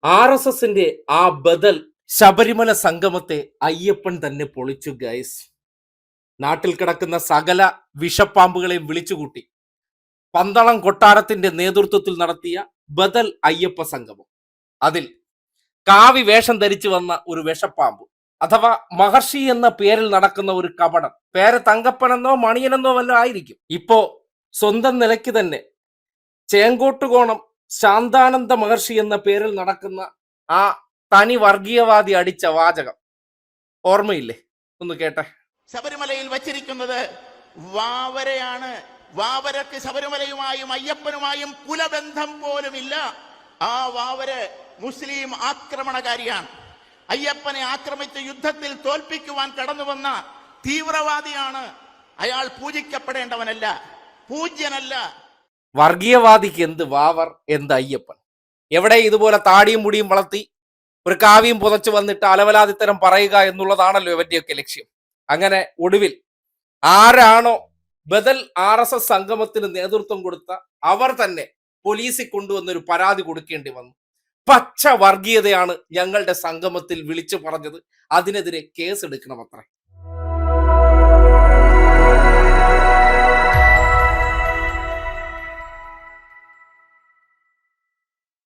RSSന്റെ ആ ബദൽ ശബരിമല സംഗമത്തെ അയ്യപ്പൻ തന്നെ പൊളിച്ചു ഗൈസ്. നാട്ടിൽ കിടക്കുന്ന സകല വിഷപ്പാമ്പുകളെയും വിളിച്ചുകൂട്ടി പന്തളം കൊട്ടാരത്തിന്റെ നേതൃത്വത്തിൽ നടത്തിയ ബദൽ അയ്യപ്പ സംഗമം. അതിൽ കാവി വേഷം ധരിച്ചു വന്ന ഒരു വിഷപ്പാമ്പ് അഥവാ മഹർഷി എന്ന പേരിൽ നടക്കുന്ന ഒരു കപടം, പേര് തങ്കപ്പനെന്നോ മണിയനെന്നോ വല്ല ആയിരിക്കും. ഇപ്പോ സ്വന്തം നിലയ്ക്ക് തന്നെ ചേങ്കോട്ടുകോണം ശാന്താനന്ദ മഹർഷി എന്ന പേരിൽ നടക്കുന്ന ആ തനി വർഗീയവാദി അടിച്ച വാചകം ഓർമ്മയില്ലേ? ഒന്ന് കേട്ടെ. ശബരിമലയിൽ വച്ചിരിക്കുന്നത് വാവരയാണ്. വാവരക്ക് ശബരിമലയുമായും അയ്യപ്പനുമായും കുലബന്ധം പോലുമില്ല. ആ വാവര് മുസ്ലിം ആക്രമണകാരിയാണ്. അയ്യപ്പനെ ആക്രമിച്ച് യുദ്ധത്തിൽ തോൽപ്പിക്കുവാൻ കടന്നു വന്ന തീവ്രവാദിയാണ്. അയാൾ പൂജിക്കപ്പെടേണ്ടവനല്ല, പൂജ്യനല്ല. വർഗീയവാദിക്ക് എന്ത് വാവർ, എന്ത് അയ്യപ്പൻ? എവിടെ ഇതുപോലെ താടിയും മുടിയും വളർത്തി ഒരു കാവ്യം പുതച്ചു വന്നിട്ട് അലവലാതിത്തരം പറയുക എന്നുള്ളതാണല്ലോ ഇവന്റെയൊക്കെ ലക്ഷ്യം. അങ്ങനെ ഒടുവിൽ ആരാണോ ബദൽ RSS സംഗമത്തിന് നേതൃത്വം കൊടുത്ത അവർ തന്നെ പോലീസിൽ കൊണ്ടുവന്നൊരു പരാതി കൊടുക്കേണ്ടി വന്നു. പച്ച വർഗീയതയാണ് ഞങ്ങളുടെ സംഗമത്തിൽ വിളിച്ചു പറഞ്ഞത്, അതിനെതിരെ കേസ് എടുക്കണമത്രേ.